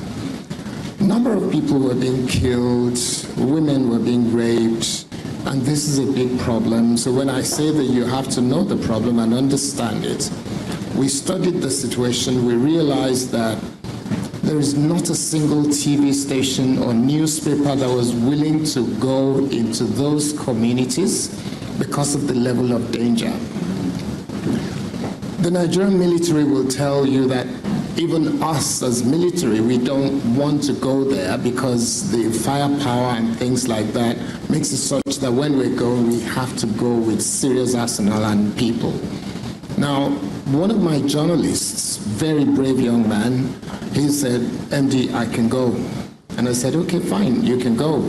A number of people were being killed, women were being raped, and this is a big problem. So when I say that you have to know the problem and understand it, we studied the situation, we realized that there is not a single TV station or newspaper that was willing to go into those communities because of the level of danger. The Nigerian military will tell you that even us as military, we don't want to go there because the firepower and things like that makes it such that when we go, we have to go with serious arsenal and people. Now, one of my journalists, very brave young man, he said, MD, I can go. And I said, okay, fine, you can go.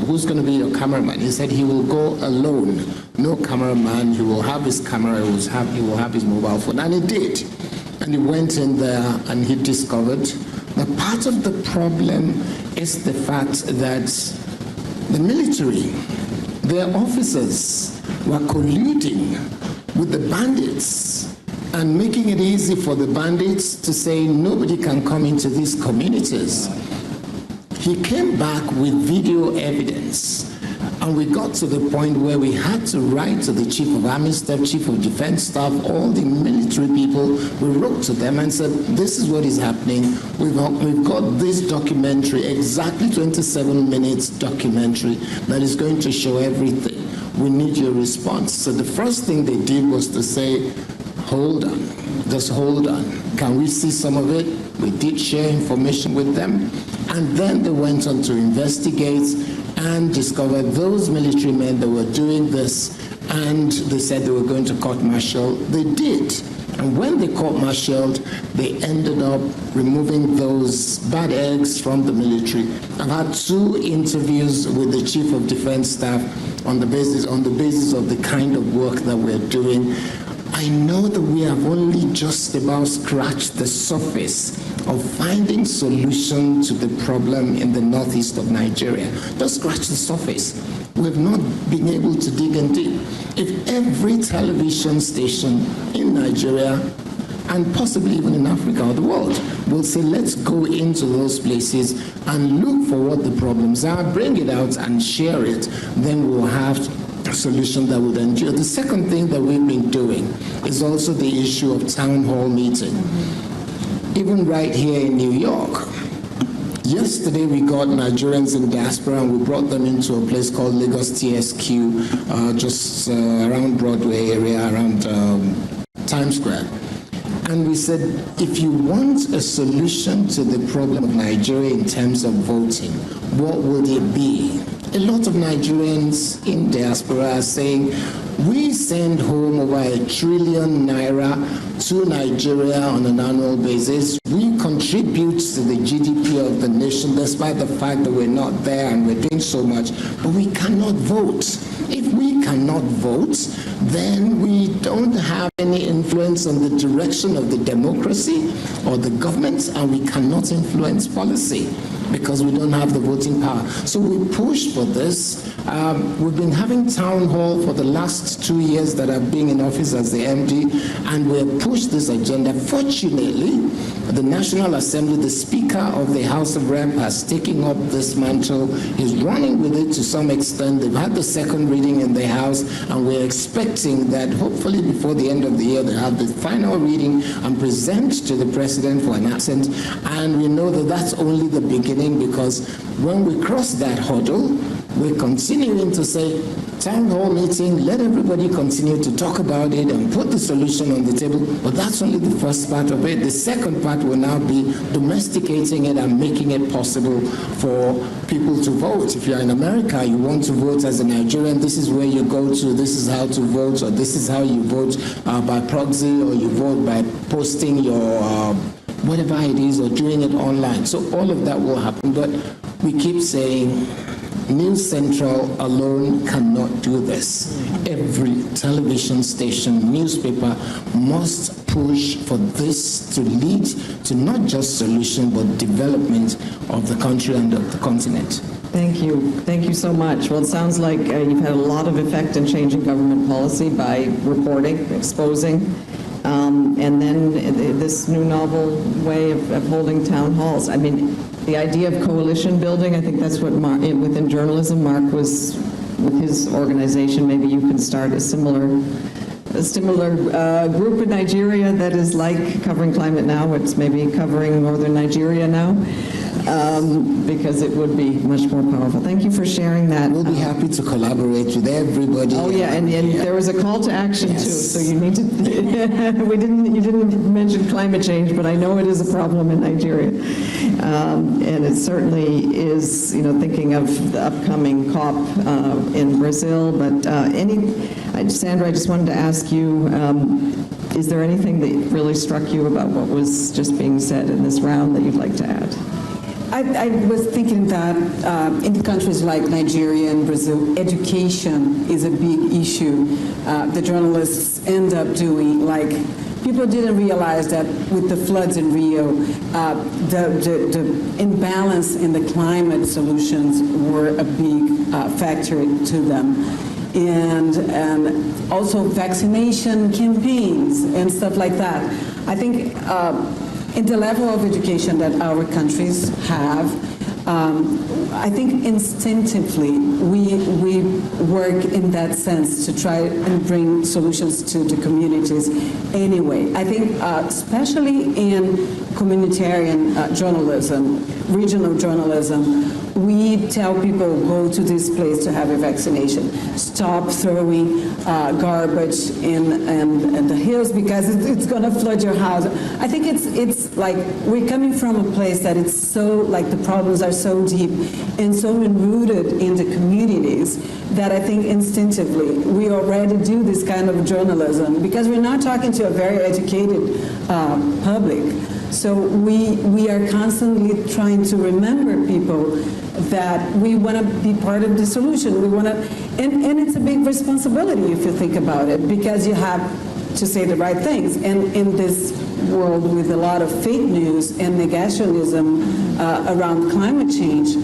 Who's going to be your cameraman? He said he will go alone. No cameraman, he will have his camera, he will have his mobile phone. And he did. And he went in there and he discovered that part of the problem is the fact that the military, their officers were colluding with the bandits and making it easy for the bandits to say nobody can come into these communities. He came back with video evidence, and we got to the point where we had to write to the Chief of Army Staff, Chief of Defense Staff, all the military people. We wrote to them and said, this is what is happening. We've got this documentary, exactly 27 minutes documentary, that is going to show everything. We need your response. So the first thing they did was to say, hold on, just hold on. Can we see some of it? We did share information with them. And then they went on to investigate and discover those military men that were doing this, and they said they were going to court-martial. They did. And when they court-martialed, they ended up removing those bad eggs from the military. I've had 2 interviews with the Chief of Defense Staff on the basis of the kind of work that we're doing. I know that we have only just about scratched the surface of finding solution to the problem in the northeast of Nigeria. Just scratch the surface. We've not been able to dig in deep. If every television station in Nigeria, and possibly even in Africa or the world, will say, let's go into those places and look for what the problems are, bring it out and share it, then we'll have a solution that would endure. The second thing that we've been doing is also the issue of town hall meeting. Even right here in New York, yesterday we got Nigerians in diaspora and we brought them into a place called Lagos TSQ, just around Broadway area, around Times Square. And we said, if you want a solution to the problem of Nigeria in terms of voting, what would it be? A lot of Nigerians in diaspora are saying, we send home over ₦1 trillion to Nigeria on an annual basis. We contribute to the GDP of the nation, despite the fact that we're not there and we're doing so much, but we cannot vote. If we cannot vote, then we don't have any influence on the direction of the democracy or the government, and we cannot influence policy because we don't have the voting power. So we pushed for this. We've been having town hall for the last 2 years that I've been in office as the MD, and we have pushed this agenda. Fortunately, the National Assembly, the Speaker of the House of Rep has taken up this mantle. He's running with it to some extent. They've had the second reading in the House, and we're expecting that hopefully before the end of the year they have the final reading and present to the President for an assent. And we know that that's only the beginning beginning, because when we cross that hurdle, we're continuing to say, town hall meeting, let everybody continue to talk about it and put the solution on the table. But that's only the first part of it. The second part will now be domesticating it and making it possible for people to vote. If you're in America, you want to vote as a Nigerian, this is where you go to, this is how to vote, or this is how you vote by proxy, or you vote by posting your whatever it is, or doing it online. So all of that will happen, but we keep saying, News Central alone cannot do this. Every television station, newspaper must push for this to lead to not just solution, but development of the country and of the continent. Thank you. Thank you so much. Well, it sounds like you've had a lot of effect in changing government policy by reporting, exposing, and then this new novel way of holding town halls. I mean, the idea of coalition building, I think that's what within journalism, Mark was, with his organization, maybe you can start a similar group in Nigeria that is like covering climate now. It's maybe covering northern Nigeria now, because it would be much more powerful. Thank you for sharing that. We'll be happy to collaborate with everybody. Oh yeah, and there was a call to action too, so you need to, you didn't mention climate change, but I know it is a problem in Nigeria. And it certainly is, thinking of the upcoming COP in Brazil, but Sandra, I just wanted to ask you, is there anything that really struck you about what was just being said in this round that you'd like to add? I was thinking that in countries like Nigeria and Brazil, education is a big issue. The journalists end up doing, like, people didn't realize that with the floods in Rio, the imbalance in the climate solutions were a big factor to them. And also vaccination campaigns and stuff like that. I think in the level of education that our countries have, I think instinctively we work in that sense to try and bring solutions to the communities anyway. I think especially in communitarian journalism, regional journalism, we tell people, go to this place to have a vaccination. Stop throwing garbage in the hills because it's going to flood your house. I think it's like we're coming from a place that it's so, like, the problems are so deep and so enrooted in the communities that I think instinctively we already do this kind of journalism because we're not talking to a very educated public. So we are constantly trying to remember people that we want to be part of the solution. We want to, and it's a big responsibility if you think about it, because you have to say the right things. And in this world with a lot of fake news and negationism around climate change,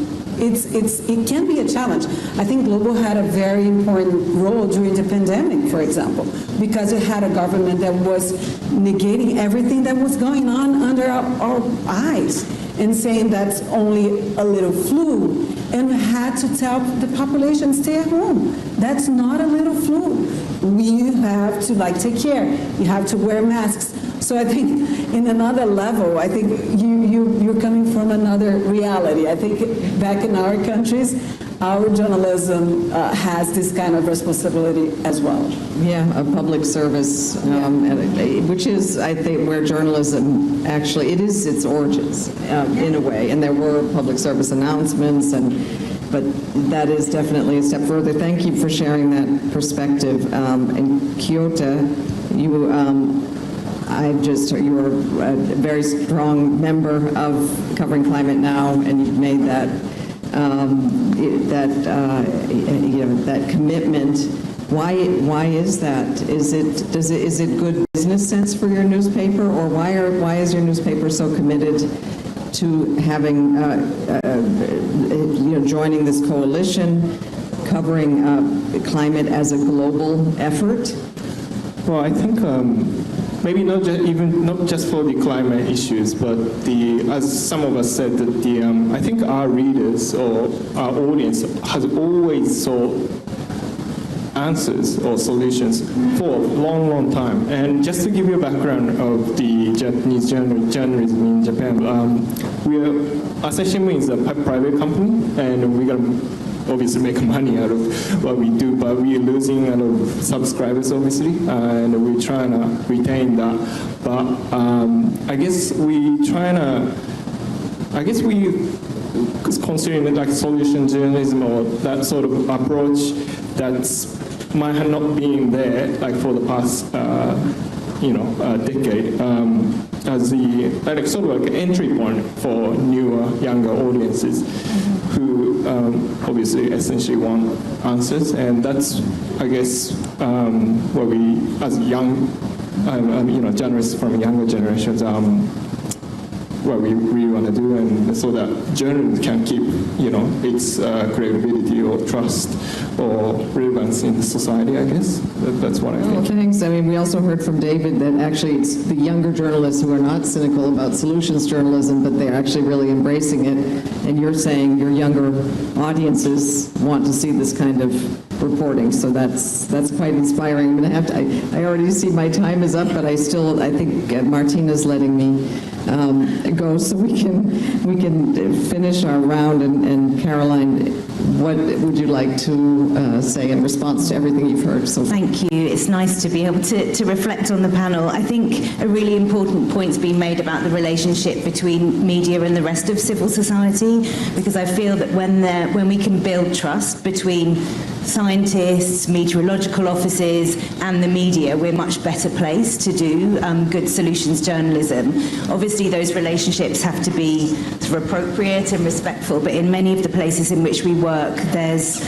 it can be a challenge. I think Global had a very important role during the pandemic, for example, because it had a government that was negating everything that was going on under our eyes and saying that's only a little flu, and we had to tell the population stay at home. That's not a little flu. We have to take care. You have to wear masks. So I think in another level, I think you're coming from another reality. I think back in our countries, our journalism has this kind of responsibility as well. Yeah, a public service, which is, I think, where journalism actually, it is its origins in a way. And there were public service announcements, but that is definitely a step further. Thank you for sharing that perspective. And Kayode, you're a very strong member of Covering Climate Now, and you've made that that commitment. Why is that? Is it good business sense for your newspaper, or why is your newspaper so committed to having joining this coalition, covering climate as a global effort? Well, I think maybe not just for the climate issues, but as some of us said, that I think our readers or our audience has always sought answers or solutions for a long, long time. And just to give you a background of the Japanese journalism in Japan, Asahi is a private company, and we got to obviously make money out of what we do, but we're losing a lot of subscribers, obviously, and we're trying to retain that. But I guess we considering it like solution journalism or that sort of approach that might have not been there like for the past decade as the like sort of like an entry point for newer, younger audiences who obviously essentially want answers, and that's I guess what we as young journalists from younger generations what we really want to do, and so that journalism can keep, its credibility or trust or relevance in the society, I guess. That's what I think. Well, thanks. I mean, we also heard from David that actually it's the younger journalists who are not cynical about solutions journalism, but they're actually really embracing it. And you're saying your younger audiences want to see this kind of reporting, so that's quite inspiring. I'm going to have to. I already see my time is up, but I think Martina's letting me go, so we can finish our round. And Caroline, what would you like to say in response to everything you've heard so far? Thank you. It's nice to be able to reflect on the panel. I think a really important point's been made about the relationship between media and the rest of civil society, because I feel that when we can build trust between scientists, meteorological offices and the media, we're much better placed to do good solutions journalism. Obviously those relationships have to be sort of appropriate and respectful, but in many of the places in which we work, there's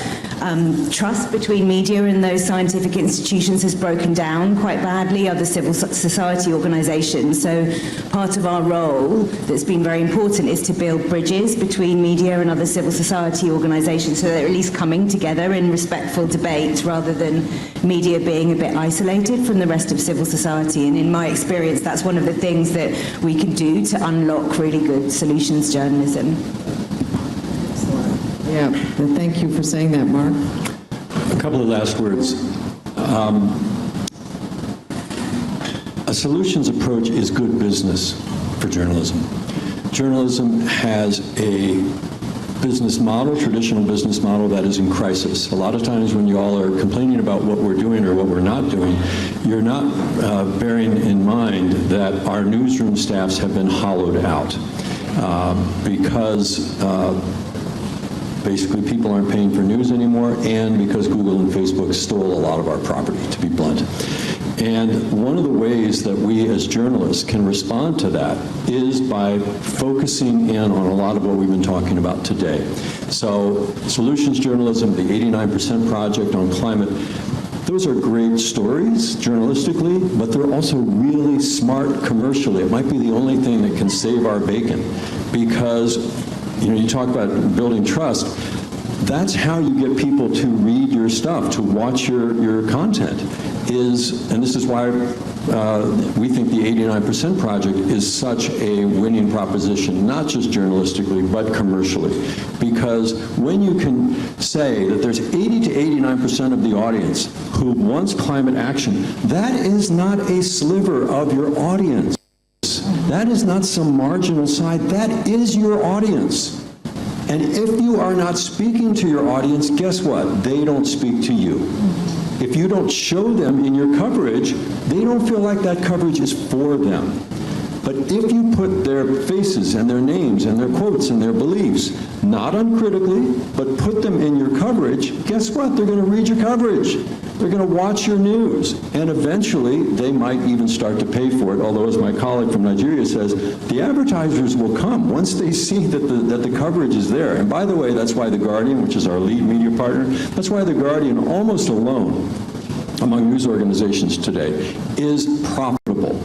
trust between media and those scientific institutions has broken down quite badly, other civil society organisations. So part of our role that's been very important is to build bridges between media and other civil society organisations, so they're at least coming together in respectful debate rather than media being a bit isolated from the rest of civil society. And in my experience, that's one of the things that we can do to unlock really good solutions journalism. Yeah, thank you for saying that, Mark. A couple of last words. A solutions approach is good business for journalism. Journalism has a business model, traditional business model, that is in crisis. A lot of times when you all are complaining about what we're doing or what we're not doing, you're not bearing in mind that our newsroom staffs have been hollowed out because basically people aren't paying for news anymore, and because Google and Facebook stole a lot of our property, to be blunt. And one of the ways that we as journalists can respond to that is by focusing in on a lot of what we've been talking about today. So solutions journalism, the 89% Project on climate, those are great stories journalistically, but they're also really smart commercially. It might be the only thing that can save our bacon, because you talk about building trust. That's how you get people to read your stuff, to watch your content. And this is why we think the 89% Project is such a winning proposition, not just journalistically, but commercially. Because when you can say that there's 80 to 89% of the audience who wants climate action, that is not a sliver of your audience. That is not some marginal side. That is your audience. And if you are not speaking to your audience, guess what? They don't speak to you. If you don't show them in your coverage, they don't feel like that coverage is for them. But if you put their faces and their names and their quotes and their beliefs, not uncritically, but put them in your coverage, guess what? They're going to read your coverage. They're going to watch your news. And eventually, they might even start to pay for it. Although, as my colleague from Nigeria says, the advertisers will come once they see that the coverage is there. And by the way, that's why The Guardian, which is our lead media partner, that's why The Guardian, almost alone among news organizations today, is profitable.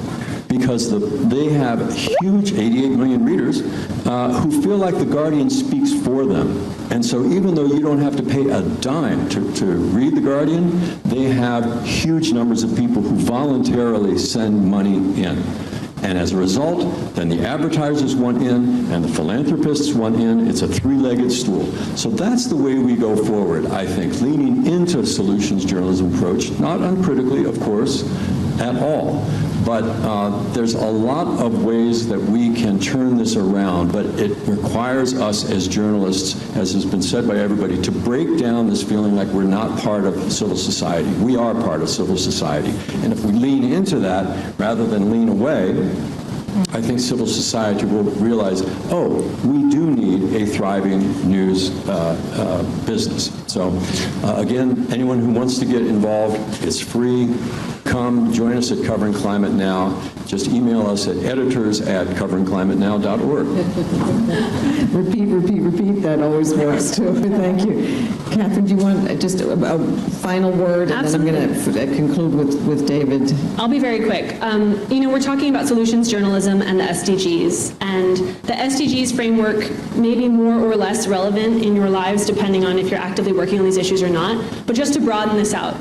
Because they have huge 88 million readers who feel like The Guardian speaks for them. And so even though you don't have to pay a dime to read The Guardian, they have huge numbers of people who voluntarily send money in. And as a result, then the advertisers want in and the philanthropists want in. It's a three-legged stool. So that's the way we go forward, I think, leaning into a solutions journalism approach, not uncritically, of course, at all. But there's a lot of ways that we can turn this around, but it requires us as journalists, as has been said by everybody, to break down this feeling like we're not part of civil society. We are part of civil society. And if we lean into that rather than lean away, I think civil society will realize, oh, we do need a thriving news business. So again, anyone who wants to get involved, it's free. Come join us at Covering Climate Now. Just email us at editors@coveringclimatenow.org. Repeat, that always works too. Thank you. Catherine, do you want just a final word? Absolutely. And then I'm going to conclude with David. I'll be very quick. We're talking about solutions journalism and the SDGs, and the SDGs framework may be more or less relevant in your lives depending on if you're actively working on these issues or not, but just to broaden this out,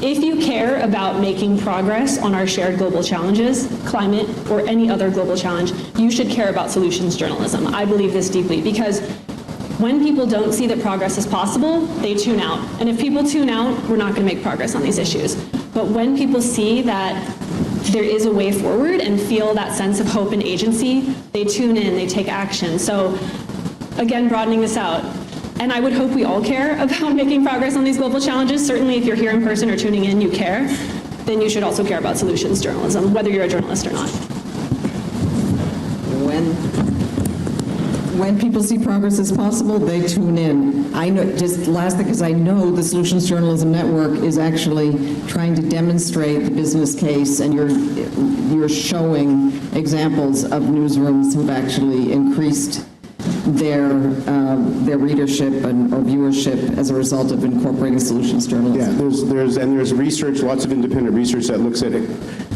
if you care about making progress on our shared global challenges, climate or any other global challenge, you should care about solutions journalism. I believe this deeply because when people don't see that progress is possible, they tune out. And if people tune out, we're not going to make progress on these issues. But when people see that there is a way forward and feel that sense of hope and agency, they tune in, they take action. So again, broadening this out. And I would hope we all care about making progress on these global challenges. Certainly if you're here in person or tuning in, you care. Then you should also care about solutions journalism, whether you're a journalist or not. When people see progress is possible, they tune in. I know, just last thing, because I know the Solutions Journalism Network is actually trying to demonstrate the business case, and you're showing examples of newsrooms who've actually increased their readership or viewership as a result of incorporating solutions journalism. Yeah, there's research, lots of independent research that looks at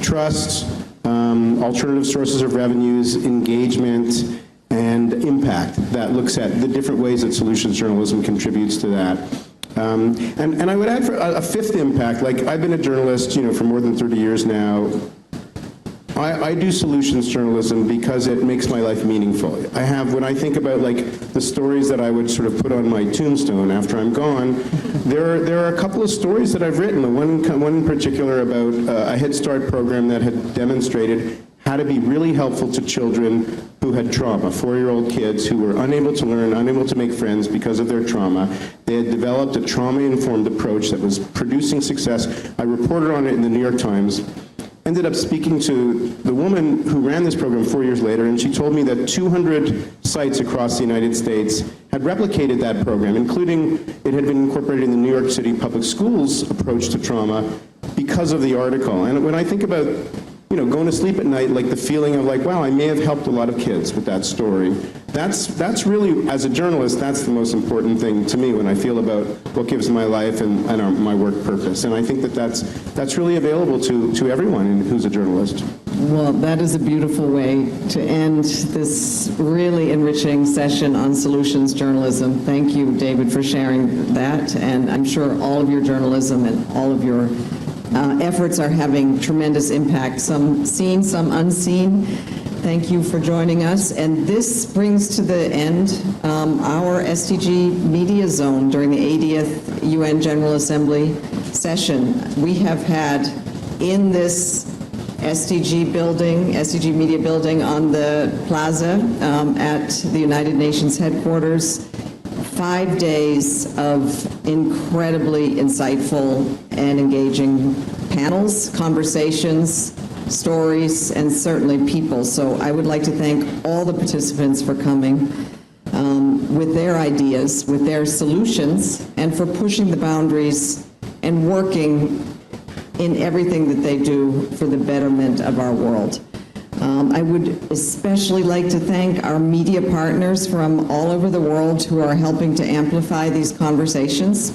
trust, alternative sources of revenues, engagement, and impact, that looks at the different ways that solutions journalism contributes to that. And I would add for a fifth impact, like I've been a journalist, for more than 30 years now. I do solutions journalism because it makes my life meaningful. When I think about the stories that I would sort of put on my tombstone after I'm gone, there are a couple of stories that I've written. One in particular about a Head Start program that had demonstrated how to be really helpful to children who had trauma, 4-year-old kids who were unable to learn, unable to make friends because of their trauma. They had developed a trauma-informed approach that was producing success. I reported on it in the New York Times. Ended up speaking to the woman who ran this program 4 years later, and she told me that 200 sites across the United States had replicated that program, including it had been incorporated in the New York City public schools approach to trauma because of the article. And when I think about going to sleep at night, the feeling of wow, I may have helped a lot of kids with that story. That's really, as a journalist, that's the most important thing to me when I feel about what gives my life and my work purpose. And I think that's really available to everyone who's a journalist. Well, that is a beautiful way to end this really enriching session on solutions journalism. Thank you, David, for sharing that. And I'm sure all of your journalism and all of your efforts are having tremendous impact, some seen, some unseen. Thank you for joining us. And this brings to the end our SDG Media Zone during the 80th UN General Assembly session. We have had in this SDG Media Building on the plaza at the United Nations headquarters, 5 days of incredibly insightful and engaging panels, conversations, stories, and certainly people. So I would like to thank all the participants for coming with their ideas, with their solutions, and for pushing the boundaries and working in everything that they do for the betterment of our world. I would especially like to thank our media partners from all over the world who are helping to amplify these conversations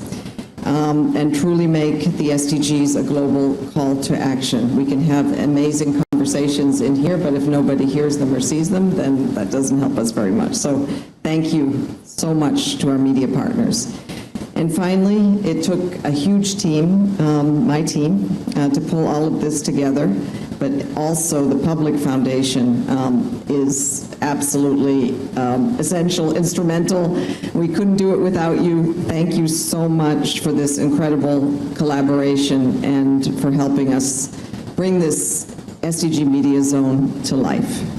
and truly make the SDGs a global call to action. We can have amazing conversations in here, but if nobody hears them or sees them, then that doesn't help us very much. So thank you so much to our media partners. And finally, it took a huge team, my team, to pull all of this together. but also the Public Foundation is absolutely essential, instrumental. We couldn't do it without you. Thank you so much for this incredible collaboration and for helping us bring this SDG Media Zone to life.